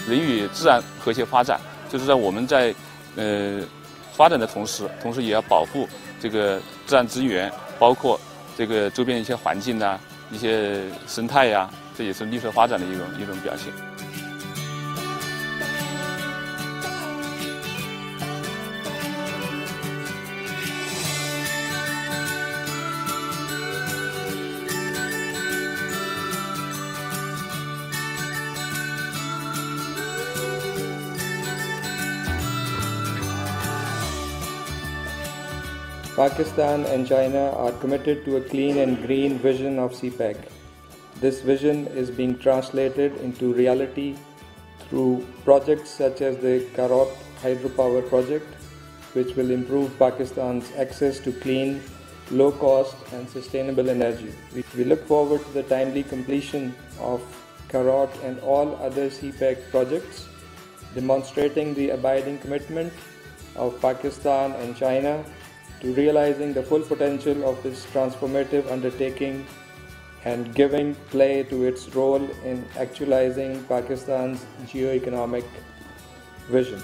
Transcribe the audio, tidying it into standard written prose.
人与自然和谐发展，就是在我们在发展的同时也要保护这个自然资源，包括这个周边一些环境啊、一些生态呀，这也是绿色发展的一种表现。Pakistan and China are committed to a clean and green vision of CPEC. This vision is being translated into reality through projects such as the Korout hydropower project, which will improve Pakistan's access to clean, low-cost and sustainable energy. We look forward to the timely completion of Korout and all other CPEC projects, demonstrating the abiding commitment of Pakistan and China to realizing the full potential of this transformative undertaking and giving play to its role in actualizing Pakistan's geo-economic vision.